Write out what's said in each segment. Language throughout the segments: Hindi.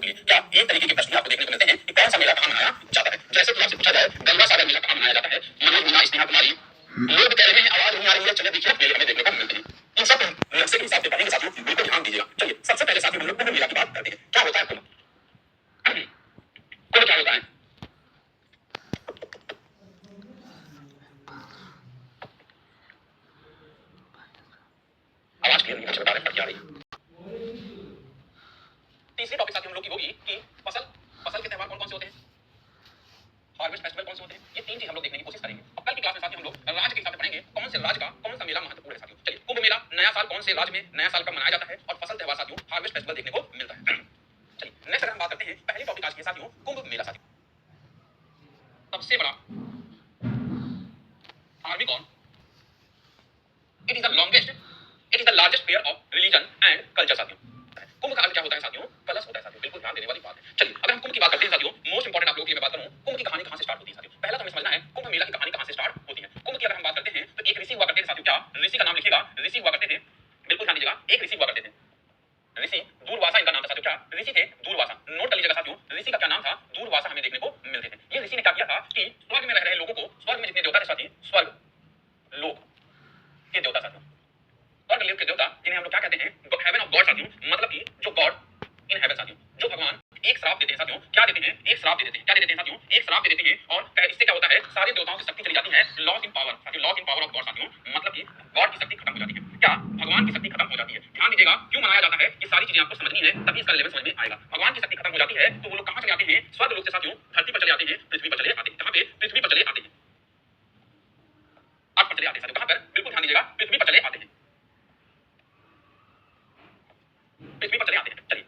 के लिए। क्या एक तरीके के प्रश्न आपको देखने को मिलते हैं कि कौन सा मेला कहाँ मनाया जाता है। जैसे कि आपसे पूछा जाए गंगा सागर मेला कहाँ मनाया जाता है, मनोज मुन्ना स्नेहा कुमारी लोग कह रहे हैं आवाज नहीं आ रही है, चलिए देखिए मेले हमें देखने को मिलते हैं। इन सब नक्शे के हिसाब से पढ़ेंगे साथियों, बिल्कुल ध्यान दीजिएगा। चलिए सबसे पहले साथियों हम लोग कुंभ मेला की बात करते हैं। क्या होता है कुंभ? कुंभ क्या होता है? आवाज क्लियर नहीं मुझे बता रहे हैं, क्या रही है। तीसरी टॉपिक साथियों हम लोग की होगी कि फसल के त्योहार कौन कौन से होते हैं, हार्वेस्ट फेस्टिवल कौन से होते हैं। ये तीन चीज हम लोग देखने की कोशिश करेंगे। अब कल की क्लास में साथियों हम लोग राज्य के हिसाब से पढ़ेंगे कौन से राज्य का कौन सा मेला महत्वपूर्ण है साथियों। चलिए कुंभ मेला नया साल कौन से राज्य में नया साल कब मनाया जाता है, और फसल त्योहार साथियों हार्वेस्ट फेस्टिवल देखने को मिलता है। चलिए नेक्स्ट अगर हम बात करते हैं पहली टॉपिक आज की साथियों कुंभ मेला साथियों। सबसे बड़ा धार्मिक और it is the longest it is the largest fair of religion and culture साथियों। कुंभ का अर्थ क्या होता है साथियों? कलश होता है साथियों, बिल्कुल ध्यान देने वाली बात है। चलिए अगर हम कुंभ की बात करते हैं साथियों, मोस्ट इंपोर्टेंट आप लोगों के लिए मैं बात करूं, कुंभ की कहानी कहां से स्टार्ट होती है साथियों। पहला तो हमें समझना है कुंभ मेला की कहानी कहां से स्टार्ट होती है। कुंभ की अगर हम बात करते हैं तो एक ऋषि हुआ करते थे साथियों। क्या ऋषि का नाम लिखिएगा, ऋषि हुआ करते थे, बिल्कुल ध्यान दीजिएगा, एक ऋषि हुआ करते थे, ऋषि दूरवासा इनका नाम था साथियों। क्या ऋषि थे? दूरवासा। नोट कर लीजिएगा साथियों, ऋषि का क्या नाम था? दूरवासा हमें देखने को मिलते थे। ये ऋषि ने क्या किया था कि स्वर्ग में रह रहे लोगों को, स्वर्ग में जितने देवता थे साथी, स्वर्ग लोक के देवता साथियों, स्वर्ग लोक के देवता जिन्हें हम लोग क्या कहते हैं, हेवन ऑफ गॉड साथियों, मतलब कि जो गॉड इन हेवन साथियों, जो भगवान एक श्राप देते हैं साथियों। क्या देते हैं? एक श्राप दे देते हैं। क्या दे देते हैं साथियों? एक श्राप दे देते हैं, और इससे क्या होता है, सारे देवताओं की शक्ति चली जाती है, लॉस इन पावर साथियों, loss in power of God साथियों, मतलब कि गॉड की शक्ति खत्म हो जाती है। क्या? भगवान की शक्ति खत्म हो जाती है। ध्यान दीजिएगा क्यों मनाया जाता है, ये सारी चीजें आपको समझनी है, तभी इसका लेवल समझ में आएगा। भगवान की शक्ति खत्म हो जाती है तो वो लोग कहां चले जाते हैं? स्वर्ग लोक से साथियों धरती पर चले आते हैं, पृथ्वी पर चले आते हैं। कहां पे? पृथ्वी पर चले आते हैं, अर्थ पर चले आते हैं साथियों। कहां पर? बिल्कुल ध्यान दीजिएगा, पृथ्वी पर चले आते हैं, पृथ्वी पर चले आते हैं। चलिए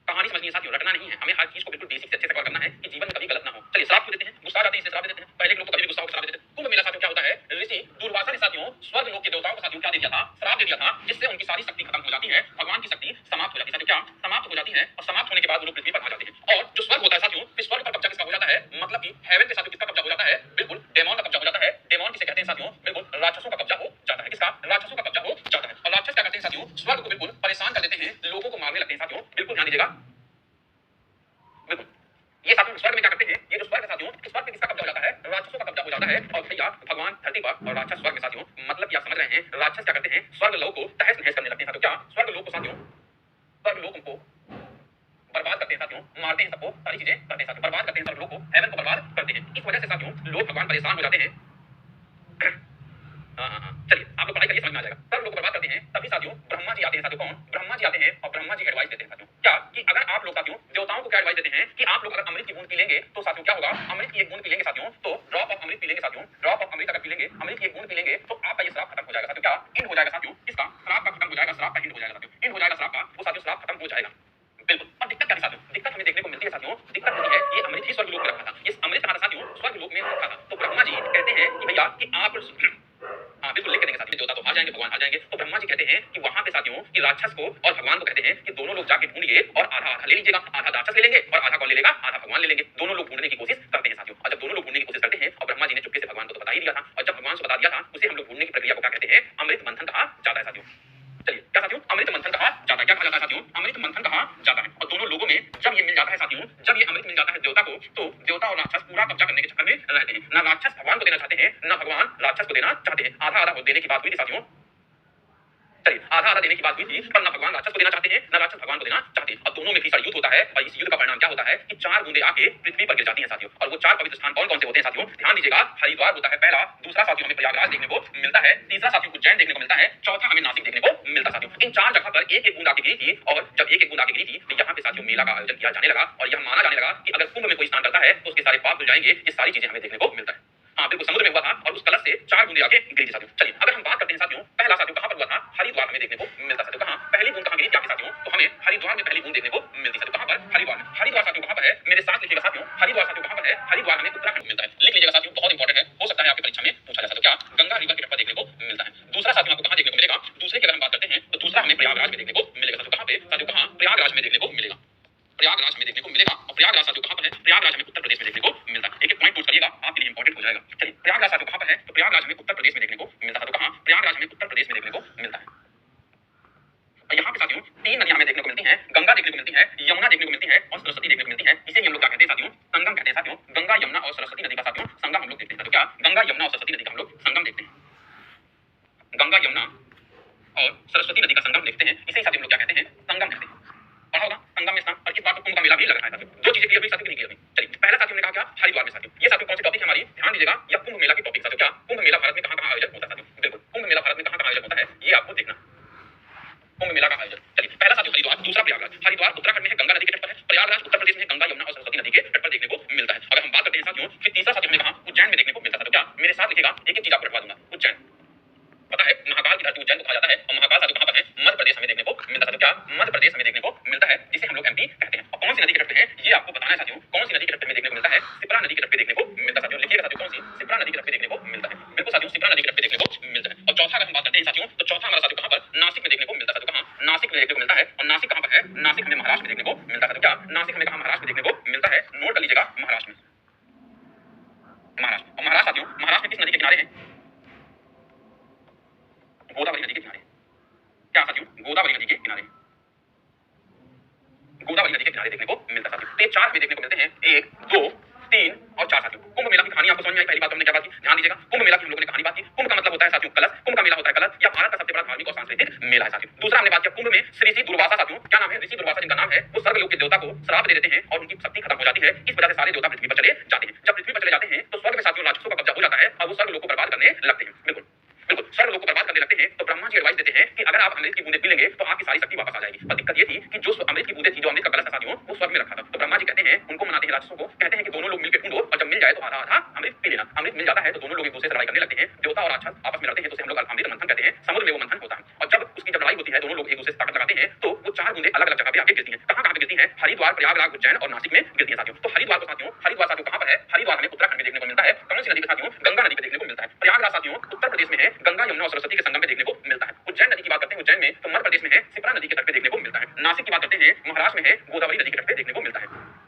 कहानी समझनी है साथियों, रटना नहीं है, हमें हर चीज को बिल्कुल बेसिक से अच्छे से कवर करना है कि जीवन में कभी गलत ना हो। चलिए श्राप क्यों देते हैं? गुस्सा आ जाते हैं इसलिए श्राप देते हैं। पहले के लोग तो कभी भी गुस्सा होकर श्राप देते थे। कुंभ मेला साथियों क्या होता है, ऋषि दूरवासा ने साथियों स्वर्ग लोक के देवताओं को साथियों क्या दे दिया था? श्राप दे दिया था, जिससे उनकी सारी शक्ति खत्म हो जाती है, भगवान की शक्ति समाप्त हो जाती है साथियों। क्या? समाप्त हो जाती है, और समाप्त होने के बाद वो लोग पृथ्वी पर आ जाते हैं। और जो स्वर्ग होता है साथियों, फिर स्वर्ग पर कब्जा किसका हो जाता है, मतलब कि हेवन पे साथियों किसका कब्जा हो जाता है? बिल्कुल डेमोन का कब्जा हो जाता है। डेमोन किसे कहते हैं साथियों? बिल्कुल राक्षसों का कब्जा हो जाता है। किसका? राक्षसों का कब्जा हो जाता है। और राक्षस क्या करते हैं साथियों? स्वर्ग को बिल्कुल परेशान कर देते हैं, लोगों को मारने लगते हैं साथियों। बिल्कुल ध्यान दीजिएगा, बिल्कुल ये साथियों स्वर्ग में क्या करते हैं, ये जो स्वर्ग है साथियों, स्वर्ग पे किसका कब्जा हो जाता है? राक्षसों का कब्जा हो जाता है। और भैया भगवान धरती पर और राक्षस स्वर्ग में साथियों, मतलब कि आप समझ रहे हैं, राक्षस क्या करते हैं? स्वर्ग लोक को तहस नहस करने लगते हैं साथियों। क्या? स्वर्ग लोक को साथियों, स्वर्ग लोक को बर्बाद करते हैं साथियों, मारते हैं सबको, सारी चीजें करते हैं साथियों, बर्बाद करते हैं स्वर्ग लोक को, हेवन को बर्बाद करते हैं। इस वजह से साथियों लोग भगवान परेशान हो जाते हैं। हाँ, चलिए आप लोग पढ़ाई करिए, समझ में आ जाएगा। सब लोग बर्बाद करते हैं, तभी साथियों ब्रह्मा जी आते हैं साथियों। कौन? ब्रह्मा जी आते हैं, और ब्रह्मा जी एडवाइस देते हैं साथियों। क्या? कि अगर आप लोग साथियों देवताओं को क्या एडवाइस देते हैं कि आप लोग अगर अमृत की बूंद पी लेंगे तो साथियों क्या होगा, अमृत की एक बूंद पी लेंगे साथियों, तो ड्रॉप ऑफ अमृत पी लेंगे साथियों, ड्रॉप ऑफ अमृत अगर पी लेंगे, अमृत की एक बूंद पी लेंगे, तो आपका ये श्राप खत्म हो जाएगा साथियों। क्या? एंड हो जाएगा साथियों, किसका? श्राप का खत्म हो जाएगा, श्राप का एंड हो जाएगा साथियों, एंड हो जाएगा श्राप का, वो साथियों श्राप खत्म हो जाएगा। बिल्कुल। और दिक्कत क्या थी साथियों? दिक्कत हमें देखने को मिलती है साथियों, दिक्कत होती है ये अमृत ही स्वर्ग लोक में रखा था, ये अमृत कहां था साथियों? स्वर्ग लोक में रखा था। तो ब्रह्मा जी कहते हैं कि भैया कि आप, हाँ बिल्कुल लिख के देंगे साथियों, देवता तो हार जाएंगे, भगवान हार जाएंगे। तो ब्रह्मा जी कहते हैं कि वहां पे साथियों कि राक्षस को और भगवान को कहते हैं कि दोनों लोग जाके ढूंढिए, और आधा आधा ले लीजिएगा, आधा राक्षस ले लेंगे और आधा कौन ले लेगा? आधा भगवान ले लेंगे। दोनों लोग ढूंढने की कोशिश करते हैं साथियों। और जब दोनों लोग ढूंढने की कोशिश करते हैं, और ब्रह्मा जी ने चुपके से भगवान को तो बता ही दिया था, और जब भगवान को बता दिया था, उसे हम लोग ढूंढने की प्रक्रिया को क्या कहते हैं? अमृत मंथन कहा जाता है साथियों। चलिए क्या साथियों? अमृत मंथन कहा जाता है। क्या कहा जाता है साथियों? अमृत मंथन कहा जाता है। और दोनों लोगों में जब ये मिल जाता है साथियों, जब ये अमृत मिल जाता है देवता को, तो देवता और राक्षस पूरा कब्जा करने के चक्कर में रहते हैं। ना राक्षस भगवान को देना चाहते हैं, ना भगवान राक्षस को देना चाहते हैं। आधा आधा देने की बात हुई थी साथियों। चलिए आधा आधा देने की बात हुई थी, पर ना भगवान राक्षस को देना चाहते हैं, ना राक्षस भगवान को देना चाहते हैं। और दोनों में भीषण युद्ध होता है, और इस युद्ध का परिणाम क्या होता है कि 4 बूंदे आके पृथ्वी पर गिर जाती हैं साथियों। और वो 4 पवित्र स्थान कौन कौन से होते हैं साथियों? ध्यान दीजिएगा, हरिद्वार होता है पहला, दूसरा साथियों हमें प्रयागराज देखने को मिलता है, तीसरा साथियों उज्जैन देखने को मिलता है, चौथा हमें नासिक देखने को मिलता है साथियों। इन 4 जगह पर एक एक बूंद आके गिरी थी, और जब एक एक बूंद आके गिरी थी, तो यहाँ पे साथियों मेला का आयोजन किया जाने लगा, और यह माना जाने लगा कि अगर कुंभ में कोई स्नान करता है तो उसके सारे पाप धुल जाएंगे। ये सारी चीजें हमें देखने को मिलता है। हाँ बिल्कुल, समुद्र में हुआ था, और उस कलश से 4 बूंदे आके गिरी थी साथियों। चलिए अगर हम बात करते हैं साथियों, पहला साथियों कहां पर हुआ था? हरिद्वार हमें देखने को मिलता साथियों। कहां? पहली बूंद कहां गिरी थी साथियों? तो हमें हरिद्वार में पहली बूंद देखने को मिलती है। कहां पर? हरिद्वार में। हरिद्वार साथियों कहां पर है? मेरे साथ लिखिएगा साथियों, हरिद्वार साथियों कहां पर है? हरिद्वार हमें उत्तराखंड में मिलता है। लिख लीजिएगा साथियों, बहुत इंपॉर्टेंट है, हो सकता है आपकी परीक्षा में पूछा जा सकता है। क्या? गंगा रिवर के तट पर देखने को मिलता है। दूसरा साथियों आपको कहां देखने को मिलेगा? दूसरे की अगर हम बात करते हैं तो दूसरा हमें प्रयागराज में देखने को मिलेगा साथियों। कहां पे साथियों? कहां? प्रयागराज में देखने को मिलेगा, प्रयागराज में देखने को मिलेगा। और प्रयागराज साथियों कहां पर है? प्रयागराज हमें उत्तर प्रदेश में देखने को मिलता है। एक एक पॉइंट नोट करिएगा, आपके लिए इंपॉर्टेंट हो जाएगा। चलिए प्रयागराज साथियों कहां पर है? तो प्रयागराज में उत्तर प्रदेश में देखने को मिलता है। तो कहां? प्रयागराज में उत्तर प्रदेश में देखने को मिलता है। और यहाँ पे साथियों 3 नदियां हमें देखने को मिलती हैं, गंगा गंगा देखने को मिलती है, यमुना देखने को मिलती है और सरस्वती देखने को मिलती है। इसे ही हम लोग क्या कहते हैं साथियों, संगम कहते हैं साथियों। गंगा यमुना और सरस्वती नदी का साथियों संगम हम लोग देखते हैं। तो क्या गंगा यमुना और सरस्वती नदी का हम लोग संगम देखते हैं। गंगा यमुना और सरस्वती नदी का संगम देखते हैं, इसे ही साथियों हम लोग क्या कहते हैं, संगम कहते हैं। पढ़ा होगा संगम में स्नान, और इस बार तो कुंभ का मेला भी लग रहा है साथियों। दो चीजें क्लियर हुई साथियों, नहीं क्लियर हुई? चलिए पहला साथियों ने कहा क्या, हरिद्वार में साथियों। ये साथियों कौन सी टॉपिक है हमारी, ध्यान दीजिएगा, या कुंभ मेला की टॉपिक साथियों। क्या कुंभ मेला भारत में कहां-कहां आयोजन होता है साथियों? बिल्कुल, कुंभ मेला भारत में कहां-कहां आयोजन होता है ये आपको देखना, कुंभ मेला का आयोजन। चलिए पहला साथियों हरिद्वार, दूसरा प्रयागराज। हरिद्वार उत्तराखंड में है, गंगा नदी के तट पर है। प्रयागराज उत्तर प्रदेश में है, गंगा यमुना और सरस्वती नदी के तट पर देखने को मिलता है। अगर हम बात करते हैं साथियों, फिर तीसरा साथियों हमने कहा उज्जैन में देखने को मिलता है। तो क्या मेरे साथ लिखिएगा, एक एक चीज आपको रखवा दूंगा। उज्जैन, पता है महाकाल की धरती उज्जैन को कहा जाता है, और महाकाल साथियों कहां पर है, मध्य प्रदेश में देखने को मिलता है। तो क्या मध्य प्रदेश में देखने को मिलता है, जिसे हम लोग एमपी कहते हैं। और कौन सी नदी के तट पे है ये आपको बताना है साथियों। कौन सी नदी के तट पे देखने को मिलता है, शिप्रा नदी के तट पे देखने को मिलता है साथियों। लिखिएगा साथियों, कौन सी, शिप्रा नदी के तट पे देखने को मिलता है। बिल्कुल साथियों, शिप्रा नदी के तट पे देखने को मिलता है। और चौथा अगर हम बात करते हैं साथियों, तो चौथा हमारा साथियों कहां पर, नासिक में देखने को मिलता है। साथियों कहां, नासिक में देखने को मिलता है। और नासिक कहां पर है, नासिक हमें महाराष्ट्र में देखने को मिलता है। तो क्या नासिक हमें कहां, महाराष्ट्र में देखने को मिलता है। नोट कर लीजिएगा, महाराष्ट्र में, महाराष्ट्र। और महाराष्ट्र साथियों, महाराष्ट्र में किस नदी के किनारे है, गोदावरी नदी के किनारे। क्या साथियों, गोदावरी नदी के किनारे, गोदावरी नदी के किनारे देखने को मिलता है साथियों। तो ये चार हमें देखने को मिलते हैं, 1 2 3 और 4 साथियों। कुंभ मेला की कहानी आपको समझ में आई? पहली बात तो हमने क्या बात की, ध्यान दीजिएगा, कुंभ मेला की हम लोगों ने कहानी बात की। कुंभ का मतलब होता है साथियों कलश, कुंभ का मेला होता है कलश, या भारत का सबसे बड़ा धार्मिक और सांस्कृतिक मेला है साथियों। दूसरा हमने बात किया, कुंभ में श्री ऋषि दुर्वासा साथियों, क्या नाम है, ऋषि दुर्वासा जिनका नाम है, वो स्वर्गलोक के देवता को श्राप दे देते हैं और उनकी शक्ति खत्म हो जाती है। इस वजह से सारे देवता पृथ्वी पर चले जाते हैं। जब पृथ्वी पर चले जाते हैं तो स्वर्ग में साथियों राक्षसों का कब्जा हो जाता है और वो स्वर्गलोक को बर्बाद करने लगते हैं। बिल्कुल बिल्कुल, स्वर्गलोक को बर्बाद करने लगते हैं। तो ब्रह्मा जी एडवाइस देते हैं कि अगर आप अमृत की बूंदें पी लेंगे तो आपकी सारी शक्ति वापस आ जाएगी। पर दिक्कत ये थी कि जो अमृत की बूंदें थी, जो अमृत का कलश था साथियों, वो स्वर्ग में रखा था। तो ब्रह्मा जी कहते हैं, उनको मनाते हैं राक्षसों को, कहते हैं कि दोनों लोग मिलकर ढूंढो और जब मिल जाए तो आधा आधा अमृत पी लेना। अमृत मिल जाता है तो दोनों लोग एक दूसरे से लड़ाई करने लगते हैं। देवता और राक्षस आपस में लड़ते हैं, तो उसे हम लोग अमृत मंथन कहते हैं। समुद्र में वो मंथन होता है, और जब उसकी जब लड़ाई होती है, दोनों लोग एक दूसरे से ताकत लगाते हैं, तो वो चार बूंदें अलग अलग जगह पे आके गिरती हैं। कहां कहां पे गिरती हैं, हरिद्वार, प्रयागराज, उज्जैन और नासिक में गिरती हैं साथियों। तो हरिद्वार को साथियों, हरिद्वार साथियों कहां पर है, हरिद्वार हमें उत्तराखंड में देखने को मिलता है। कौन सी नदी पे साथियों, गंगा नदी पे देखने को मिलता है। प्रयागराज साथियों उत्तर प्रदेश में है, गंगा यमुना और सरस्वती के संगम में देखने को मिलता है। उज्जैन नदी की बात करते हैं, उज्जैन में तो मध्य प्रदेश में है, शिप्रा नदी के तट पे देखने को मिलता है। नासिक की बात करते हैं, महाराष्ट्र में है, गोदावरी नदी के तट पे देखने को मिलता है।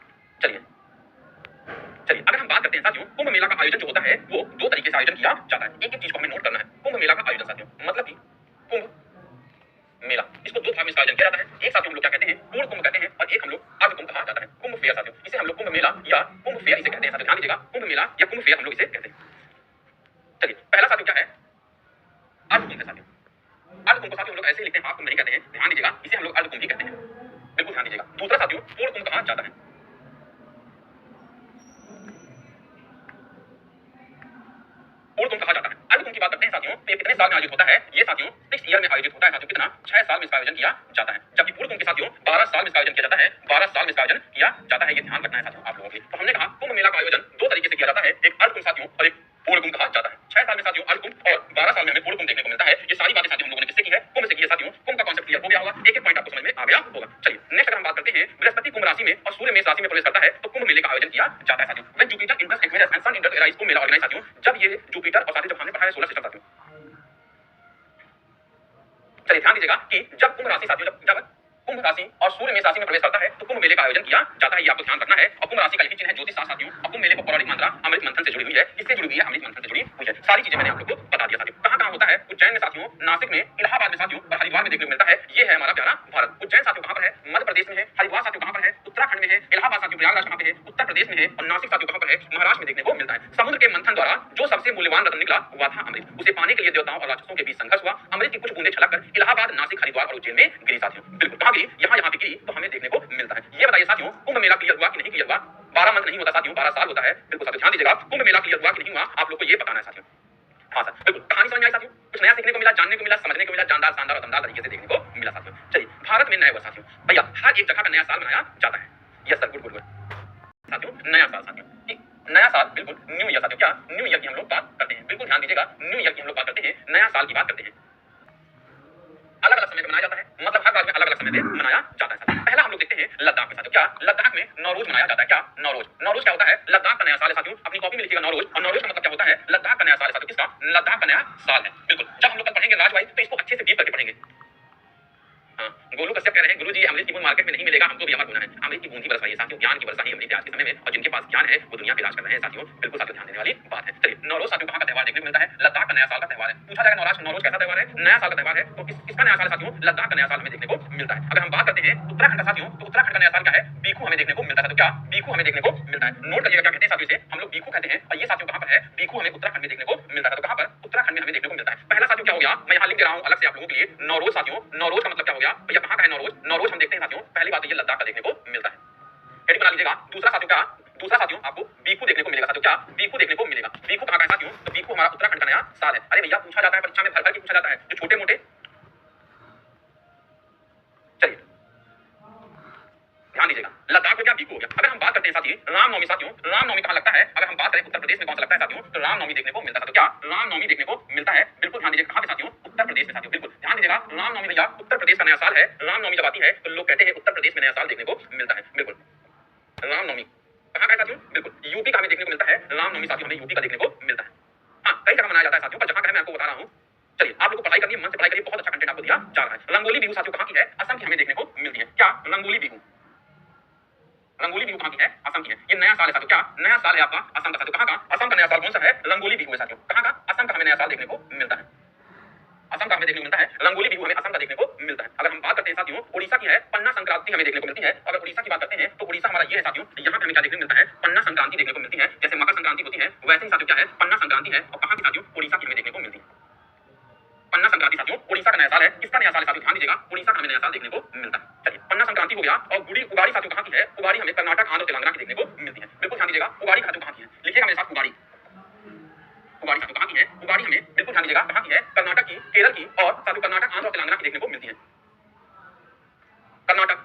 चलिए चलिए अगर हम बात करते हैं साथियों, कुंभ मेला का आयोजन जो होता है वो दो तरीके से आयोजन किया जाता है। एक एक चीज को हमें नोट करना है। कुंभ मेला का आयोजन साथियों, मतलब कि कुंभ मेला, इसको दो भाग में इसका आयोजन किया जाता है। एक साथियों हम लोग क्या कहते हैं, पूर्ण कुंभ कहते हैं, और एक हम लोग अर्ध कुंभ कहा जाता है, कुंभ फेयर साथियों। इसे हम लोग कुंभ मेला या कुंभ फेयर इसे कहते हैं साथियों। ध्यान दीजिएगा, कुंभ मेला या कुंभ फेयर हम लोग इसे कहते हैं। चलिए पहला साथियों क्या है, अर्ध कुंभ है साथियों। अर्ध कुंभ को साथियों हम लोग ऐसे लिखते हैं, हाफ कुंभ नहीं कहते हैं। ध्यान दीजिएगा, इसे हम लोग अर्ध कुंभ ही कहते हैं। बिल्कुल ध्यान दीजिएगा। दूसरा साथियों पूर्ण कुंभ कहा जाता है। पूर्ण कुंभ कहा जाता है। अर्ध कुंभ की बात करते हैं साथियों, तो ये कितने साल में आयोजित होता है, ये साथियों 6 ईयर में आयोजित होता है साथियों। कितना, 6 साल में इसका आयोजन किया जाता है। जबकि पूर्ण कुंभ के साथियों 12 साल में इसका आयोजन किया जाता है। 12 साल में इसका आयोजन किया जाता है, ये ध्यान रखना है साथियों आप लोगों के। तो हमने कहा कुंभ मेला का आयोजन दो तरीके से किया जाता है, एक अर्ध कुंभ साथियों और एक पूर्ण कुंभ कहा जाता है। 6 साल में साथियों अर्ध कुंभ और 12 साल में हमें पूर्ण कुंभ देखने को मिलता है। ये सारी बातें साथियों हम लोगों ने किससे की है, कुंभ से की है साथियों। कुंभ का कांसेप्ट क्लियर हो गया होगा, एक एक पॉइंट आपको समझ में आ गया होगा। चलिए नेक्स्ट अगर हम बात करते हैं, बृहस्पति कुंभ राशि में और सूर्य मेष राशि में प्रवेश करता है तो कुंभ मेले का आयोजन किया जाता है साथियों। When Jupiter enters Aquarius and sun enters Aries, Kumbh Mela organise साथियों। जब ये जुपिटर और साथियों, जब हमने पढ़ा है सोलर सिस्टम साथियों। चलिए ध्यान दीजिएगा कि जब कुंभ राशि साथियों, जब कुंभ राशि और सूर्य मेष राशि में प्रवेश करता है तो कुंभ मेले का आयोजन किया जाता है, ये आपको ध्यान रखना है। और कुंभ राशि का यही चिन्ह है ज्योतिष शास्त्र साथियों। और कुंभ मेले को पौराणिक मात्रा अमृत मंथन से जुड़ी हुई है, इससे जुड़ी हुई है, अमृत मंथन से जुड़ी हुई है। सारी चीजें मैंने आप लोगों को बता दिया साथियों। कहां कहां होता है, उज्जैन में साथियों, नासिक में, इलाहाबाद में साथियों और हरिद्वार में देखने को मिलता है। ये है हमारा प्यारा भारत। उज्जैन साथियों कहां पर है, मध्य प्रदेश में है। हरिद्वार साथियों कहां पर है, उत्तराखंड में है। इलाहाबाद साथियों, प्रयागराज कहां पे है, उत्तर प्रदेश में है। और नासिक साथियों कहां पर है, महाराष्ट्र में देखने को मिलता है। समुद्र के मंथन द्वारा जो सबसे मूल्यवान रत्न निकला हुआ था अमृत, उसे पाने के लिए देवताओं और राक्षसों के बीच संघर्ष हुआ। अमृत की कुछ बूंदें छलककर इलाहाबाद, नासिक, हरिद्वार और उज्जैन में गिरी साथियों। बिल्कुल कहां गिरी, यहाँ पे गिरी, तो हमें देखने को मिलता है। ये बताइए साथियों, कुंभ मेला क्लियर हुआ कि नहीं क्लियर हुआ? 12 मंथ नहीं होता साथियों, 12 साल होता है। बिल्कुल साथियों ध्यान दीजिएगा, कुंभ मेला क्लियर हुआ कि नहीं हुआ आप लोग को ये बताना है साथियों। हाँ सर बिल्कुल, कहानी समझ में आई साथियों, कुछ नया सीखने को मिला, जानने को मिला, समझने को मिला, जानदार, शानदार और दमदार तरीके से देखने को मिला साथियों। चलिए भारत में नया वर्ष साथियों, भैया हर एक जगह का नया साल मनाया जाता है। Yes sir, good good good साथियों, नया साल साथियों, नया साल बिल्कुल न्यू ईयर साथियों। क्या न्यू ईयर की हम लोग बात करते हैं, बिल्कुल ध्यान दीजिएगा, न्यू ईयर की हम लोग बात करते हैं, नया साल की बात करते हैं। अलग अलग समय पे मनाया जाता है, मतलब हर राज्य में अलग अलग समय पे मनाया जाता है साथियों। पहला हम लोग देखते हैं लद्दाख में साथियों। क्या लद्दाख में नौरोज मनाया जाता है। क्या नौरोज, नौरोज क्या होता है, लद्दाख का नया साल है साथियों। अपनी कॉपी में लिखिएगा नौरोज, और नौरोज का मतलब क्या होता है, लद्दाख का नया साल है साथियों। किसका, लद्दाख का नया साल है। बिल्कुल, जब हम लोग कल पढ़ेंगे राजवाई तो इसको अच्छे से डीप करके पढ़ेंगे। हाँ, गोलू कश्यप कह रहे हैं, गुरुजी अमृत की बूंद मार्केट में नहीं मिलेगा, हमको भी अमर होना है। अमृत की बूंद ही बरसाइए साथियों, ज्ञान की वर्षा ही अमृत है आज के समय में, और जिनके पास विज्ञान है वो दुनिया पे राज कर रहे हैं साथियों। बिल्कुल साथियों ध्यान देने वाली बात है। चलिए नौरोज साथियों कहाँ का त्योहार देखने को मिलता है? लद्दाख का नया साल का त्योहार है। पूछा जाएगा नौरोज नौरोज कैसा त्योहार है? नया साल का त्योहार है। तो किसका नया साल है साथियों? लद्दाख का नया साल हमें देखने को मिलता है। अगर हम बात करते हैं उत्तराखंड का साथियों, तो उत्तराखंड का नया साल क्या है? बीखू हमें देखने को मिलता है। तो क्या बीखू हमें देखने को मिलता है? नोट करिएगा क्या कहते हैं साथियों, इसे हम लोग बीखू कहते हैं और ये साथियों कहाँ पर है? बीखू हमें उत्तराखंड में देखने को मिलता है। तो कहाँ पर? उत्तराखंड में हमें देखने को मिलता है। पहला साथियों क्या हो गया, मैं यहाँ लिख दे रहा हूँ अलग से आप लोगों के लिए, नौरोज साथियों। नौरोज का मतलब क्या हो गया भैया? कहाँ का है नौरोज? नौरोज हम देखते हैं साथियों, पहली बात तो ये लद्दाख का देखने को मिलता है। हेडिंग बना लीजिएगा। दूसरा साथियों क्या? दूसरा साथियों आपको बीखू देखने को मिलेगा साथियों। क्या? बीखू देखने को मिलेगा। बीखू कहाँ का है साथियों? तो बीखू हमारा उत्तराखंड का नया साल है। अरे भैया पूछा जाता है परीक्षा में, भर भर के पूछा जाता है जो छोटे मोटे। चलिए ध्यान दीजिएगा, लद्दाख हो गया, बीखू हो गया। अगर हम बात करते हैं साथी रामनवमी साथियों, रामनवमी कहाँ लगता है? अगर हम बात करें उत्तर प्रदेश में कौन सा लगता है साथियों? तो रामनवमी देखने को मिलता है साथियों। क्या? रामनवमी देखने को मिलता है। बिल्कुल ध्यान दीजिएगा, कहाँ पे साथियों? उत्तर प्रदेश में साथियों। बिल्कुल ध्यान दीजिएगा, रामनवमी भैया उत्तर प्रदेश का नया साल है। रामनवमी जब आती है तो लोग कहते हैं उत्तर प्रदेश में नया साल देखने को मिलता है। बिल्कुल रामनवमी कहाँ का है साथियों? बिल्कुल यूपी का हमें देखने को मिलता है। रामनवमी साथियों हमें यूपी का देखने को मिलता है। हाँ कई जगह मनाया जाता है साथियों, पर जहाँ का है मैं आपको बता रहा हूँ। चलिए आप लोग को पढ़ाई करनी है, मन से पढ़ाई करिए, बहुत अच्छा कंटेंट आपको दिया जा रहा है। रंगोली बिहू साथियों कहाँ की है? असम की हमें देखने को मिलती है। क्या? रंगोली बिहू। रंगोली बिहू कहाँ की है? असम की है। ये नया साल है साथियों। क्या? नया साल है आपका असम का साथियों। कहाँ का? असम का नया साल कौन सा है? रंगोली बिहू है साथियों। कहाँ का? असम का हमें नया साल देखने को मिलता है। असम का हमें देखने को मिलता है। रंगोली बिहू हमें असम का देखने को मिलता है। अगर हम बात करते हैं साथियों उड़ीसा की है, पन्ना संक्रांति हमें देखने को मिलती है। अगर उड़ीसा की बात करते हैं तो उड़ीसा हमारा ये है साथियों, यहाँ पे हमें क्या देखने को मिलता है? पन्ना संक्रांति देखने को मिलती है। जैसे मकर संक्रांति होती है वैसे ही साथियों क्या है? पन्ना संक्रांति है। और कहाँ की साथियों? उड़ीसा की हमें देखने को मिलती है पन्ना संक्रांति साथियों। उड़ीसा का नया साल है। किसका नया साल है साथियों? ध्यान दीजिएगा, उड़ीसा का हमें नया साल देखने को मिलता है। चलिए पन्ना संक्रांति हो गया। और उगाड़ी साथियों कहाँ की है? उगाड़ी हमें कर्नाटक, आंध्र, तेलंगाना की देखने को मिलती है। बिल्कुल ध्यान दीजिएगा, उगाड़ी साथियों कहाँ की है? लिखिएगा मेरे साथ उगाड़ी। उगाड़ी साथियों कहाँ की है? उगाड़ी हमें बिल्कुल ध्यान दीजिएगा कहाँ की है? कर्नाटक की, केरल की और साथियों कर्नाटक, आंध्र और तेलंगाना की देखने को मिलती है। कर्नाटक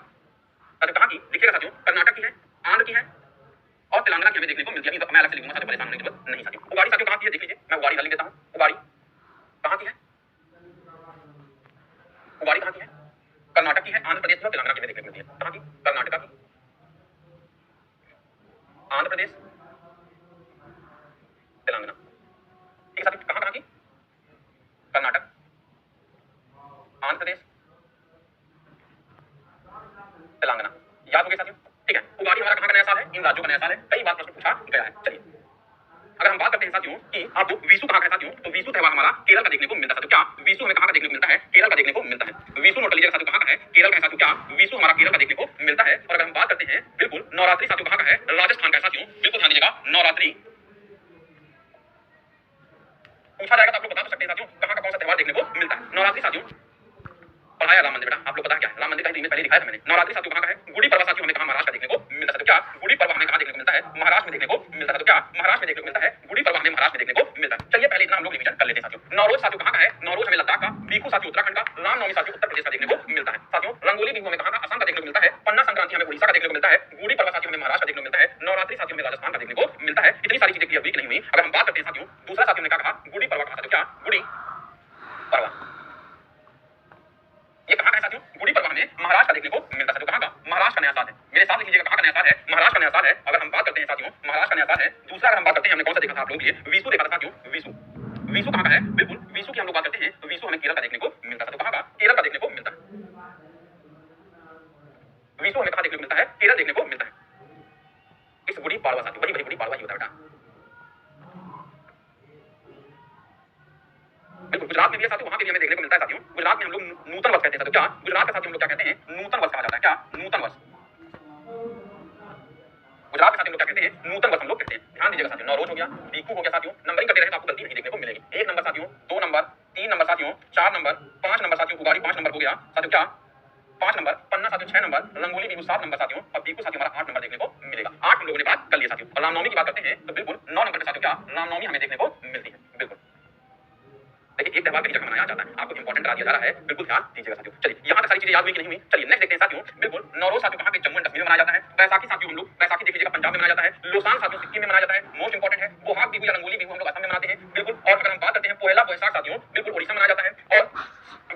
साथियों कहाँ की? लिखिएगा साथियों, कर्नाटक की है, आंध्र की है और तेलंगाना की हमें देखने को मिलती है। मैं अलग से लिखूंगा साथियों, परेशान होने की जरूरत नहीं साथियों। उगाड़ी साथियों कहाँ की है? देख लीजिए, मैं उगाड़ी लिख देता हूँ। उगाड़ी कहाँ की है? उगाड़ी कहाँ की है? कर्नाटक की है, आंध्र प्रदेश की और तेलंगाना की देखने को मिलती है। कहाँ की? कर्नाटक की, आंध्र प्रदेश, तेलंगाना। ठीक है साथियों, कहाँ कहाँ की? कर्नाटक, आंध्र प्रदेश, तेलंगाना। याद हो गया साथियों? ठीक है, उगाड़ी हमारा कहाँ का नया साल है? इन राज्यों का नया साल है। कई बार प्रश्न पूछा गया है। चलिए अगर हम बात करते हैं साथियों कि आपको विशु कहाँ का है साथियों, तो विशु त्योहार हमारा केरल का देखने को मिलता है साथियों। क्या? विशु हमें कहाँ का देखने को मिलता है? केरल का देखने को मिलता है। विशु नोट लीजिएगा साथियों, कहाँ का है? केरल का है साथियों। क्या? विशु हमारा केरल का देखने को मिलता है। और अगर हम बात करते हैं बिल्कुल नवरात्रि साथियों कहाँ का है? राजस्थान का है साथियों। बिल्कुल ध्यान दीजिएगा, नवरात्रि पूछा जाएगा तो आप लोग बता तो सकते हैं साथियों कहाँ का कौन सा त्योहार देखने को मिलता है? नवरात्रि साथियों पढ़ाया राम मंदिर बेटा, आप लोग पता क्या है? राम मंदिर का इमेज पहले दिखाया था मैंने। नवरात्रि साथियों कहाँ का है? गुड़ी पड़वा साथियों हमें कहाँ महाराष्ट्र का देखने को मिलता है। क्या? गुड़ी पड़वा हमें कहाँ देखने को मिलता है? महाराष्ट्र में देखने को मिलता है। तो क्या? महाराष्ट्र में देखने को मिलता है। गुड़ी पड़वा हमें महाराष्ट्र में देखने को मिलता है। चलिए पहले इतना हम लोग रिवीजन कर लेते हैं साथियों। नौरोज साथियों कहाँ का है? नौरोज हमें लद्दाख का, बीखू साथियों उत्तराखंड का, रामनवमी साथियों उत्तर प्रदेश का देखने को मिलता है। साथियों रंगोली बिहू हमें कहाँ का? असम का देखने को मिलता है। पन्ना संक्रांति हमें उड़ीसा का देखने को मिलता है। गुड़ी पड़वा साथियों हमें महाराष्ट्र का देखने को मिलता है। नवरात्रि साथियों हमें राजस्थान का देखने को मिलता है। इतनी सारी चीजें क्लियर हुई कि नहीं हुई? अगर हम बात करते हैं साथियों दूसरा साथियों ने क्या कहा? गुड़ी पड़वा कहा साथियों। क्या? गुड़ी पड़वा ये कहाँ का है साथियों? गुड़ी पड़वा हमें महाराष्ट्र का देखने को मिलता है साथियों। कहाँ का? महाराष्ट्र का नया साल है। मेरे साथ लिख लीजिएगा, कहाँ का नया साल है? महाराष्ट्र का नया साल है। अगर हम बात करते हैं साथियों महाराष्ट्र का नया साल है। दूसरा अगर हम बात करते हैं, हमने कौन सा देखा था आप लोगों के लिए? विशु देखा था साथियों। विशु, विशु कहाँ का है? बिल्कुल विशु की हम लोग बात करते हैं तो विशु हमें केरल का देखने को मिलता है। कहाँ का? केरल का देखने को मिलता है। विशु हमें कहाँ देखने को मिलता है? केरल देखने को मिलता है। इस गुड़ी पड़वा साथियों, वही गुड़ी पड़वा ही होता है बेटा। बिल्कुल गुजरात में भी है साथियों, वहां पे भी हमें देखने को मिलता है साथियों। गुजरात में हम लोग नूतन वर्ष कहते हैं साथियों। क्या? गुजरात का साथियों हम लोग क्या कहते हैं? नूतन वर्ष कहा जाता है। क्या? नूतन वर्ष। गुजरात में साथियों लोग क्या कहते हैं? नूतन वर्ष हम लोग कहते हैं। ध्यान दीजिएगा साथियों, नौरोज हो गया, बीखू हो गया साथियों। नंबरिंग करते रहे तो आपको गलती नहीं देखने को मिलेगी। 1 नंबर साथियों, 2 नंबर, 3 नंबर साथियों, 4 नंबर, 5 नंबर साथियों, उगाड़ी 5 नंबर हो गया साथियों। क्या? 5 नंबर, पन्ना साथियों 6 नंबर, रंगोली बिहू 7 नंबर साथियों और बीखू साथियों हमारा 8 नंबर देखने को मिलेगा। 8 हम लोगों ने बात कर लिया साथियों। और रामनवमी की बात करते हैं तो बिल्कुल 9 नंबर पे साथियों। क्या? रामनवमी हमें देखने को मिलती है। बिल्कुल देखिए एक त्योहार कई जगह मनाया जाता है, आपको इंपॉर्टेंट करा दिया जा रहा है, बिल्कुल ध्यान दीजिएगा साथियों। चलिए यहाँ तक सारी चीजें याद हुई कि नहीं हुई? चलिए नेक्स्ट देखते हैं साथियों। बिल्कुल नौरोज साथियों कहाँ पे? जम्मू एंड कश्मीर में मनाया जाता है। बैसाखी साथियों हम लोग बैसाखी देख लीजिएगा पंजाब में मनाया जाता है। लोसांग साथियों सिक्किम में मनाया जाता है, मोस्ट इंपॉर्टेंट है। बोहाग बिहू या रंगोली बिहू हम लोग असम में मनाते हैं। बिल्कुल और अगर हम बात करते हैं पोहेला बैसाख साथियों, बिल्कुल ओडिशा में मनाया जाता है। और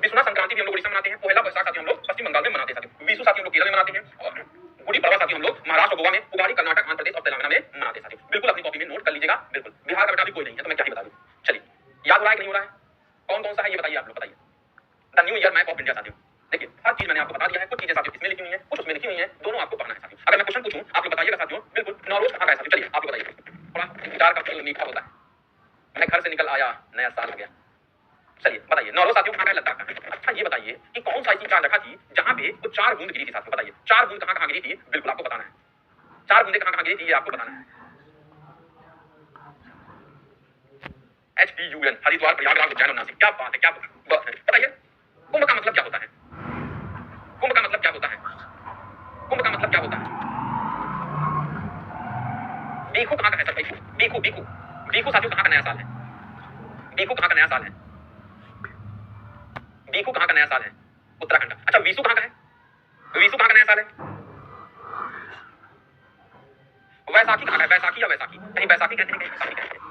विश्वनाथ संक्रांति भी हम लोग ओडिशा में मनाते हैं। पोहेला बैसाख साथियों हम लोग पश्चिम बंगाल में मनाते हैं साथियों। विशु साथियों हम लोग केरल में मनाते हैं और गुड़ी पड़वा साथियों हम लोग महाराष्ट्र और गोवा में, उगाड़ी कर्नाटक, आंध्र प्रदेश और तेलंगाना में मनाते हैं साथियों। बिल्कुल अपनी कॉपी में नोट कर लीजिएगा। बिल्कुल बिहार का बेटा भी कोई नहीं है तो मैं क्या ही बता दूं। चलिए याद हो रहा है कि नहीं हो रहा है? कौन कौन सा है ये बताइए, आप लोग बताइए। The new year map of India साथियों। देखिए हर चीज मैंने आपको बता दिया है। कुछ चीजें साथियों इसमें लिखी हुई है, कुछ उसमें लिखी हुई है, दोनों आपको पढ़ना है साथियों। अगर मैं क्वेश्चन पूछूं आप लोग बताइएगा साथियों। बिल्कुल नौरोज कहाँ का है साथियों? चलिए मीठा होता है। मैं घर से निकल आया, नया साल आ गया। चलिए बताइए, नौरोज साथियों कहाँ है? लद्दाख का है। अच्छा ये बताइए कि कौन सा ऐसी 4 जगह थी जहाँ पे वो 4 बूंद गिरी थी साथियों? बताइए 4 बूंद कहाँ कहाँ गिरी थी? बिल्कुल आपको बताना है। 4 बूंदे कहाँ कहाँ गिरी थी ये आपको बताना है। HPUN, हरिद्वार, प्रयागराज, उज्जैन और नासिक। क्या बात है, क्या बात है। बताइए कुंभ का मतलब क्या होता है? कुंभ का मतलब क्या होता है? कुंभ का मतलब क्या होता है? बीखू कहाँ का है सर? बीखू बीखू बीखू बीखू साथियों कहाँ का नया साल है? बीखू कहाँ का नया साल है? बीखू कहाँ का नया साल है? उत्तराखंड का। अच्छा विशु कहाँ का है? विशु कहाँ का नया साल है? वैसाखी कहाँ का है? वैसाखी या वैसाखी? कहीं वैसाखी कहते हैं, कहीं वैसाखी कहते हैं।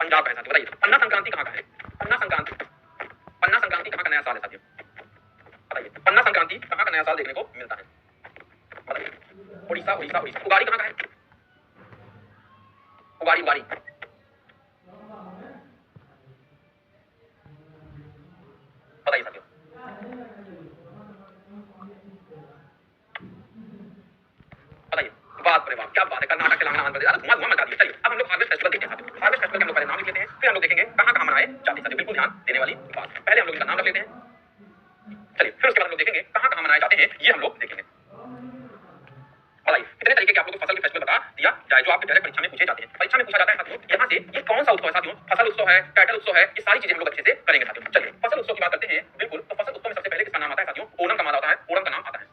पंजाब का है साथियों। बताइए पन्ना संक्रांति कहाँ का है? पन्ना संक्रांति, पन्ना संक्रांति कहाँ का नया साल है साथियों? बताइए पन्ना संक्रांति कहाँ का नया साल देखने को मिलता है? बताइए उड़ीसा, उड़ीसा, उड़ीसा। उगाड़ी कहाँ का है? उगाड़ी, उगाड़ी। बताइए साथियों। बताइए बात रे बात, क्या बात है। कर्नाटक, तेलंगाना, आंध्र प्रदेश, धुआं धुआं मचा दिया। चलिए अब हम लोग हार्वेस्ट फेस्टिवल देखते हैं साथियों। हार्वेस्ट फेस्टिवल के हम लोग पहले नाम लिख लेते हैं, फिर हम लोग देखेंगे कहाँ कहाँ मनाए जाते हैं साथियों। बिल्कुल ध्यान देने वाली बात। पहले हम लोग इनका नाम रख लेते हैं, चलिए फिर उसके बाद हम लोग देखेंगे कहाँ कहाँ मनाए जाते हैं, ये हम लोग देखेंगे। बताइए कितने तरीके के आप लोग को फसल के फेस्टिवल बता दिया जाए जो आपके डायरेक्ट परीक्षा में पूछे जाते हैं। परीक्षा में पूछा जाता है साथियों यहाँ से ये कौन सा उत्सव है साथियों? फसल उत्सव है, कैटल उत्सव है, ये सारी चीजें हम लोग अच्छे से करेंगे साथियों। चलिए फसल उत्सव की बात करते हैं। बिल्कुल, तो फसल उत्सव में सबसे पहले किसका नाम आता है साथियों? ओणम का नाम आता है। ओणम का नाम आता है।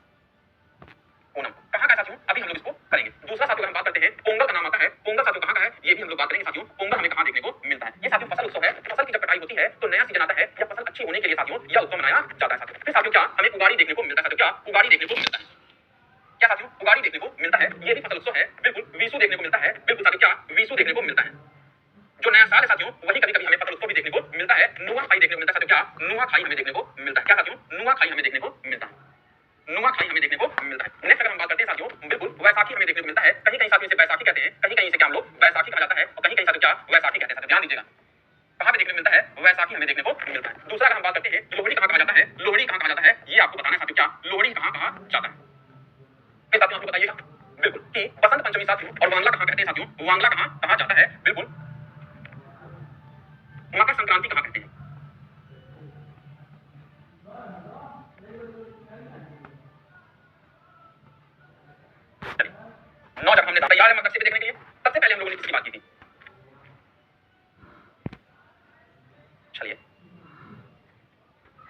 ओणम कहाँ का है साथियों? अभी हम लोग इसको करेंगे। दूसरा साथियों अगर हम बात करते हैं, पोंगल का नाम आता है। पोंगल साथियों कहाँ का है? ये भी हम लोग बात करेंगे साथियों। पोंगल हमें कहाँ देखने को मिलता है? ये साथियों फसल उत्सव है। फसल की जब कटाई होती है तो नया सीजन आता है या फसल अच्छी होने के लिए साथियों यह उत्सव मनाया जाता है साथियों। फिर साथियों क्या हमें उगाड़ी देखने को मिलता है साथियों? क्या उगाड़ी देखने को मिलता है? क्या साथियों उगाड़ी देखने को मिलता है? ये भी फसल उत्सव है। बिल्कुल विशु देखने को मिलता है। बिल्कुल साथियों क्या विशु देखने को मिलता है? जो नया साल है साथियों वही कभी कभी हमें फसल उत्सव भी देखने को मिलता है। नुआ खाई देखने को मिलता है साथियों। क्या नुआ खाई हमें देखने को मिलता है? क्या साथियों नुआ खाई हमें देखने को मिलता है? नुआ खाई हमें देखने को मिलता है। नेक्स्ट अगर हम बात करते हैं साथियों, बिल्कुल वैसाखी हमें देखने को मिलता है। कहीं कहीं साथियों इसे बैसाखी कहते हैं, कहीं कहीं इसे क्या हम लोग वैसाखी कहा जाता है और कहीं कहीं साथियों क्या वैसाखी कहते हैं साथियों। ध्यान दीजिएगा कहाँ पे देखने को मिलता है? वैसाखी हमें देखने को मिलता है। दूसरा अगर हम बात करते हैं लोहड़ी कहाँ कहा जाता है? लोहड़ी कहाँ कहा जाता है ये आपको बताना है साथियों। क्या लोहड़ी कहाँ कहा जाता है? फिर साथियों आप लोग बताइएगा बिल्कुल कि बसंत पंचमी साथियों और वांगला कहाँ कहते हैं साथियों? वांगला कहाँ कहा जाता है? बिल्कुल मकर संक्रांति कहाँ कहते हैं? नौ जब हमने तैयार है मकर से देखने के लिए। सबसे पहले हम लोगों ने किसकी बात की थी? चलिए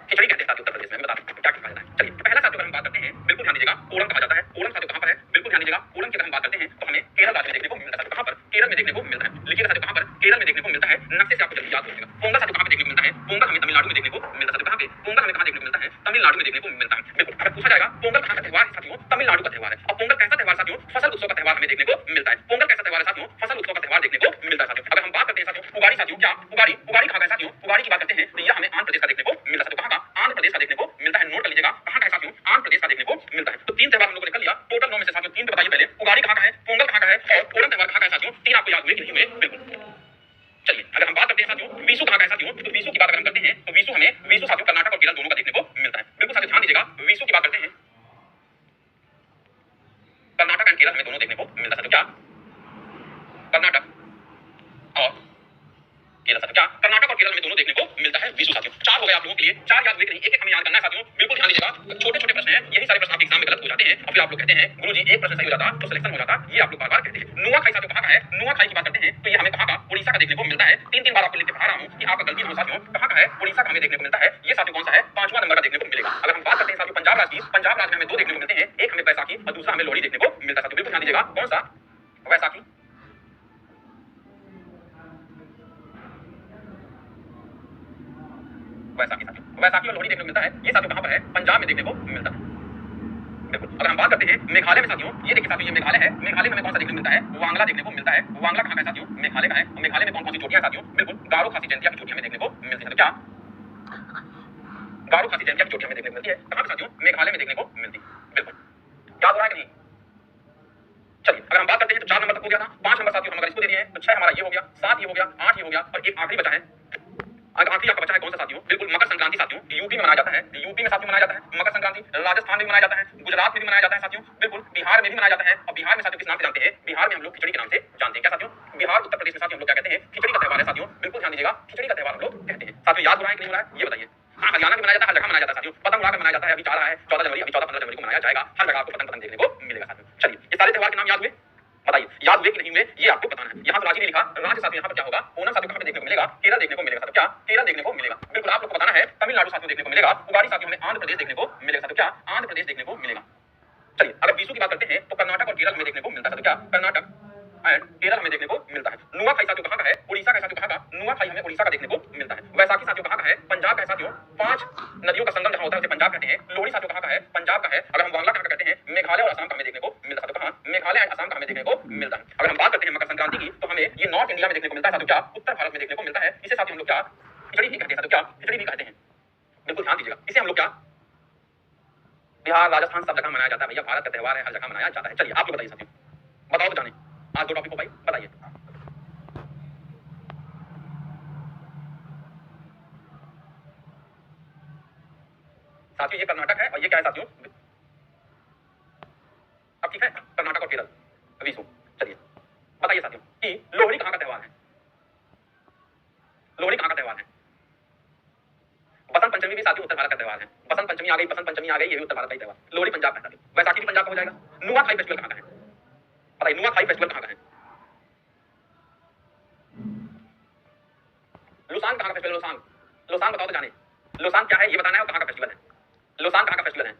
खिचड़ी कहते हैं साथियों उत्तर प्रदेश में। मैं बता दूं क्या कहा जाता है। चलिए पहला साथियों अगर हम बात करते हैं बिल्कुल ध्यान दीजिएगा ओणम कहा जाता है। ओणम साथियों कहाँ पर है? बिल्कुल ध्यान दीजिएगा ओणम की अगर हम बात करते हैं तो हमें केरल राज्य में देखने को मिलता है। कहाँ पर? केरल में देखने को मिलता है। लिखिएगा साथियों कहाँ पर केरल में देखने को मिलता है। नक्शे से आपको जल्दी याद हो जाएगा। पोंगल साथियों कहाँ पे देखने को मिलता है? पोंगल हमें तमिलनाडु में देखने को मिलता है। कहाँ पे? पोंगल हमें कहाँ देखने को मिलता है? तमिलनाडु में देखने को मिलता है। बिल्कुल अगर पूछा जाएगा पोंगल कहाँ का त्योहार है साथियों? तमिलनाडु का त्योहार है। और पोंगल कैसा त्योहार साथियों? फसल उत्सव का त्योहार हमें देखने को मिलता है। पोंगल कैसा त्योहार है साथियों? फसल उत्सव का त्योहार देखने को मिलता है साथियों। अगर हम बात करते हैं साथियों उगाड़ी साथियों क्या उगाड़ी उगाड़ी कहाँ का है साथियों? उगाड़ी की बात करते हैं तो यह हमें आंध्र प्रदेश का देखने को मिलता है। कहाँ का? आंध्र प्रदेश का देखने को मिलता है। नोट कर लीजिएगा कहाँ का है साथियों? आंध्र प्रदेश का देखने को मिलता है। तो 3 त्योहार हम लोगों ने कर लिया। टोटल 9 में से साथियों 3 बताइए पहले। उगाड़ी कहाँ का है? पोंगल कहाँ का है? और ओणम त्योहार कहाँ का है साथियों? 3 आपको याद हुए कि नहीं हुए? बिल्कुल। चलिए अगर हम बात करते हैं साथियों विशु कहाँ का है साथियों? तो विशु की बात अगर हम करते हैं तो विशु हमें विशु साथियों कर्नाटक और केरल दोनों का देखने को मिलता है। बिल्कुल साथियों ध्यान दीजिएगा विशु की बात करते हैं कर्नाटक एंड केरल हमें दोनों देखने को मिलता है साथियों। क्या कर्नाटक और केरल साथियों क्या कर्नाटक और केरल में दोनों देखने को मिलता है विशु साथियों। 4 हो गए आप लोगों के लिए। 4 याद हुए कि नहीं? एक एक हमें याद करना है साथियों। बिल्कुल ध्यान दीजिएगा छोटे छोटे प्रश्न हैं। यही सारे प्रश्न आपके एग्जाम में गलत हो जाते हैं और फिर आप लोग कहते हैं गुरुजी एक प्रश्न सही हो जाता तो सिलेक्शन हो जाता। ये आप लोग बार बार कहते हैं। नुआ खाई साथियों कहाँ का है? नुआ खाई की बात करते हैं तो ये हमें कहाँ का? उड़ीसा का देखने को मिलता है। 3 बार आपको लिख के पढ़ा रहा हूँ कि आपका गलती हो साथियों। कहाँ का है? उड़ीसा का हमें देखने को मिलता है। ये साथियों कौन सा है? 5वां नंबर का देखने को मिलेगा। अगर हम बात करते हैं साथियों पंजाब राज्य की, पंजाब राज्य में हमें 2 देखने को मिलते हैं। एक हमें बैसाखी और दूसरा हमें लोहड़ी देखने को मिलता है साथियों। बिल्कुल ध्यान दीजिएगा कौन सा? वैसाखी वैसाखी साथियों वैसाखी और लोहड़ी देखने को मिलता है। ये साथियों कहाँ पर है? पंजाब में देखने को मिलता है। बिल्कुल अगर हम बात करते हैं मेघालय में साथियों ये देखिए साथियों ये मेघालय है। मेघालय में हमें कौन सा देखने को मिलता है? वांगला देखने को मिलता है। वांगला कहाँ का है साथियों? मेघालय का है। और मेघालय में कौन कौन सी चोटियां साथियों? बिल्कुल गारो खासी जयंतिया की चोटी हमें देखने को मिलती है। क्या गारो खासी जयंतिया की चोटी हमें देखने को मिलती है? कहाँ पे साथियों? मेघालय में देखने को मिलती है। बिल्कुल याद हो रहा है कि नहीं? चलिए अगर हम बात करते हैं तो 4 नंबर तक हो गया था। 5 नंबर साथियों हम अगर इसको दे दिए तो 6 हमारा ये हो गया, 7 ये हो गया, 8 ये हो गया और एक आखिरी बचा है। आखिरी आपका बचा है कौन सा साथियों? बिल्कुल मकर संक्रांति साथियों। यूपी में मनाया जाता है। यूपी में साथियों मनाया जाता है मकर संक्रांति। साथ ही राजस्थान में भी मनाया जाता है, गुजरात में भी मनाया जाता है साथियों, बिल्कुल बिहार में भी मनाया जाता है। और बिहार में साथियों किस नाम से जानते हैं? बिहार में हम लोग खिचड़ी के नाम से जानते हैं। क्या साथियों? बिहार उत्तर प्रदेश में साथियों हम लोग क्या कहते हैं? खिचड़ी का त्योहार है साथियों, बिल्कुल ध्यान दीजिएगा, खिचड़ी का त्योहार हम लोग कहते हैं। साथियों याद हो रहा है कि नहीं हो रहा है, ये बताइए। हाँ, हरियाणा में मनाया जाता है, हर जगह मनाया जाता है साथियों, पतंग उड़ाकर मनाया जाता है। अभी जा रहा है 14 जनवरी, अभी 14-15 जनवरी को मनाया जाएगा, हर जगह आपको पतंग देखने को मिलेगा साथियों। चलिए, ये सारे त्योहार के नाम याद हुए? बताइए, याद हुए कि नहीं हुए, ये आपको बताना है। यहाँ तो राजी ने लिखा, राज्य साथियों यहाँ पर क्या होगा? ओणम साथियों कहाँ पे देखने को मिलेगा? केरल देखने को मिलेगा साथियों। क्या? केरल देखने को मिलेगा। बिल्कुल आप लोग को बताना है, तमिलनाडु साथियों देखने को मिलेगा। उगाड़ी साथियों हमें आंध्र प्रदेश देखने को मिलेगा साथियों। क्या? आंध्र प्रदेश देखने को मिलेगा। चलिए, अगर विशु की बात करते हैं तो कर्नाटक और केरल हमें देखने को मिलता है साथियों। क्या? कर्नाटक एंड केरल हमें देखने को मिलता है। नुआखाई साथियों कहाँ का है? उड़ीसा का है साथियों। कहाँ का? नुआखाई हमें उड़ीसा का देखने को मिलता है। वैसाखी साथियों कहाँ का है? पंजाब का है साथियों। 5 नदियों का संगम जहाँ होता है उसे पंजाब कहते हैं। लोहड़ी साथियों कहाँ का है? पंजाब का है। अगर हम वांगला कहाँ का कहते हैं? मेघालय और असम का हमें देखने को मिलता है साथियों। कहाँ? मेघालय एंड असम का हमें देखने को मिलता है। अगर हम बात करते हैं मकर संक्रांति की तो हमें ये नॉर्थ इंडिया में देखने को मिलता है साथियों। क्या? उत्तर भारत में देखने को मिलता है। इसे साथियों हम लोग क्या? खिचड़ी भी कहते हैं साथियों। क्या? खिचड़ी भी कहते हैं। बिल्कुल ध्यान दीजिएगा, इसे हम लोग क्या? बिहार, राजस्थान सब जगह मनाया जाता है भैया, भारत का त्योहार है, हर जगह मनाया जाता है। चलिए आप लोग बताइए साथियों, बताओ तो जाने आज 2 टॉपिक हो भाई, बताइए। साथियों ये कर्नाटक है और ये क्या है साथियों? अब ठीक है, कर्नाटक और केरल विशु। चलिए बताइए साथियों कि लोहड़ी कहाँ का त्योहार है? लोहड़ी कहाँ का त्योहार है? बसंत पंचमी भी साथियों उत्तर भारत का त्योहार है। बसंत पंचमी आ गई, बसंत पंचमी आ गई, ये भी उत्तर भारत का ही त्योहार। लोहड़ी पंजाब का है साथियों। वैसाखी भी पंजाब का हो जाएगा। नुआखाई फेस्टिवल कहाँ का है? बताइए, नुआखाई फेस्टिवल कहाँ का है? लुसांग कहाँ का फेस्टिवल? लोसांग, लोसांग बताओ तो जाने। लोसांग क्या है ये बताना है और कहाँ का फेस्टिवल है? लोसांग कहाँ का फेस्टिवल है?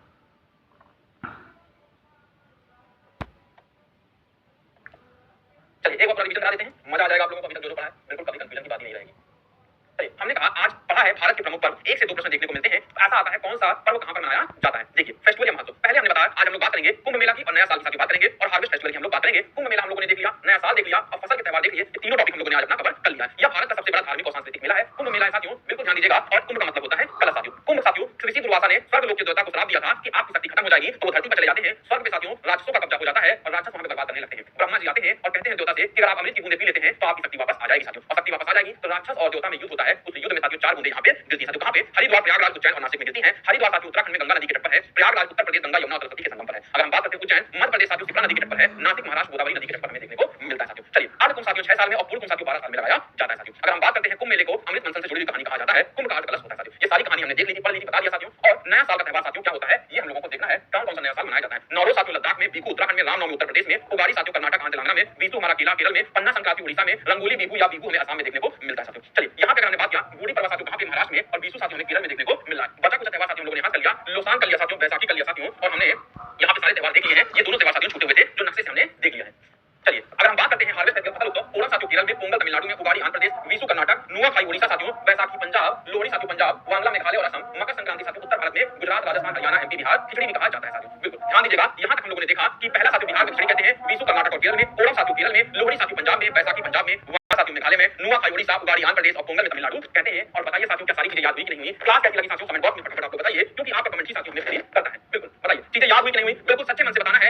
चलिए एक बार रिवीजन करा देते हैं, मजा आ जाएगा आप लोगों को। अभी तक जो जो पढ़ा है बिल्कुल कभी कंफ्यूजन की बात ही नहीं रहेगी। चलिए, हमने कहा आज पढ़ा है भारत के प्रमुख पर्व, 1 से 2 प्रश्न देखने को मिलते हैं। तो ऐसा आता है कौन सा पर्व कहां पर मनाया जाता है? देखिए फेस्टिवल या महत्व, पहले हमने बताया आज हम लोग बात करेंगे कुंभ मेला की और नया साल की साथ बात करेंगे और हार्वेस्ट फेस्टिवल की हम लोग बात करेंगे। कुंभ मेला हम लोगों ने देख लिया, नया साल देख लिया और फसल के त्योहार देख लिए। ये तीनों टॉपिक हम लोगों ने आज अपना कवर कर लिया है। यह भारत का सबसे बड़ा धार्मिक और सांस्कृतिक मेला है, कुंभ मेला है साथियों, बिल्कुल ध्यान दीजिएगा। और कुंभ का मतलब होता है कलश साथियों। कुंभ साथियों ऋषि दुर्वासा ने स्वर्ग लोक के देवता को श्राप दिया था कि आपकी शक्ति खत्म हो जाएगी तो वो धरती पर चले जाते हैं। स्वर्ग में साथियों राक्षसों का कब्जा हो जाता है और राक्षस वहां पे बर्बाद करने लगते हैं। ब्रह्मा जी आते हैं और कहते हैं देवता से कि अगर आप अमृत की बूंदें पी लेते हैं तो आपकी शक्ति वापस आ जाएगी साथियों। और शक्ति वापस आ जाएगी तो राक्षस और देवता में युद्ध होता है। उस युद्ध में साथियों 4 बूंदें यहाँ पे गिरती हैं साथियों। कहाँ पे? हरिद्वार, प्रयागराज, उज्जैन और नासिक में गिरती हैं। हरिद्वार साथियों उत्तराखंड में गंगा नदी के तट पर है। प्रयागराज उत्तर प्रदेश गंगा यमुना और सरस्वती के संगम पर है। अगर हम बात करते हैं उज्जैन मध्य प्रदेश साथियों शिप्रा नदी के तट पर है। नासिक महाराष्ट्र गोदावरी नदी के तट पर हमें देखने को मिलता है साथियों। चलिए अर्ध कुंभ साथियों 6 साल में और पूर्ण कुंभ साथियों 12 साल में लगाया जाता है साथियों। अगर हम बात करते हैं कुंभ मेले को अमृत मंथन से जुड़ी हुई कहानी कहा जाता है। कुंभ का अर्थ कलश होता है साथियों। ये सारी कहानी हमने देख ली थी, पढ़ ली थी, बता दिया साथियों। और नया साल का त्योहार साथियों क्या होता है ये हम लोगों को देखना है। कौन कौन सा नया साल मनाया जाता है? नौरोज साथियों लद्दाख में, बिहू उत्तराखंड में, रामनवमी उत्तर प्रदेश में, उगाड़ी साथियों कर्नाटक आंध्र तेलंगाना में, विशु हमारा केरल में, पन्ना संक्रांति उड़ीसा में, रंगोली बिहू या बिहू हमें असम में देखने को मिलता है साथियों। चलिए यहाँ पे हमने बात किया गुड़ी पड़वा साथियों कहाँ पे? महाराष्ट्र में, और विशु साथियों हमें केरल में देखने को मिल रहा है। बचा कुछ त्योहार साथियों हम लोगों ने यहाँ कर लिया, लोसांग कर लिया साथियों, बैसाखी कर लिया साथियों, और हमने यहाँ पे सारे त्योहार देख लिए हैं। ये दोनों त्योहार साथियों छूटे हुए थे जो नक्शे से हमने देख लिया है। चलिए अगर हम बात करते हैं हार्वेस्ट फेस्टिवल फसल उत्सव, ओणम साथियों केरल में, पोंगल तमिलनाडु में, उगाड़ी आंध्र प्रदेश, विशु कर्नाटक, नुआखाई उड़ीसा साथियों, बैसाखी पंजाब, लोहड़ी साथियों पंजाब, वांगला मेघालय और असम, मकर संक्रांति साथियों उत्तर भारत में, गुजरात, राजस्थान, हरियाणा, एमपी, बिहार, खिचड़ी भी कहा जाता है साथियों। बिल्कुल ध्यान दीजिएगा, यहाँ तक हम लोगों ने देखा कि पहला साथियों बिहार में खिचड़ी कहते हैं, विशु कर्नाटक और केरल में, ओणम साथियों केरल में, लोहड़ी साथियों पंजाब में, बैसाखी पंजाब में, साथियों मेघालय में, नुआखाई उड़ीसा, उगाड़ी आंध्र प्रदेश और पोंगल में तमिलनाडु कहते हैं। और बताइए साथियों क्या सारी चीजें याद हुई कि नहीं हुई? क्लास कैसी लगी साथियों? कमेंट बॉक्स में फटाफट आपको बताइए, क्योंकि आपका कमेंट ही साथियों में करता है। बिल्कुल बताइए चीजें याद हुई कि नहीं हुई? बिल्कुल सच्चे मन से बताना है।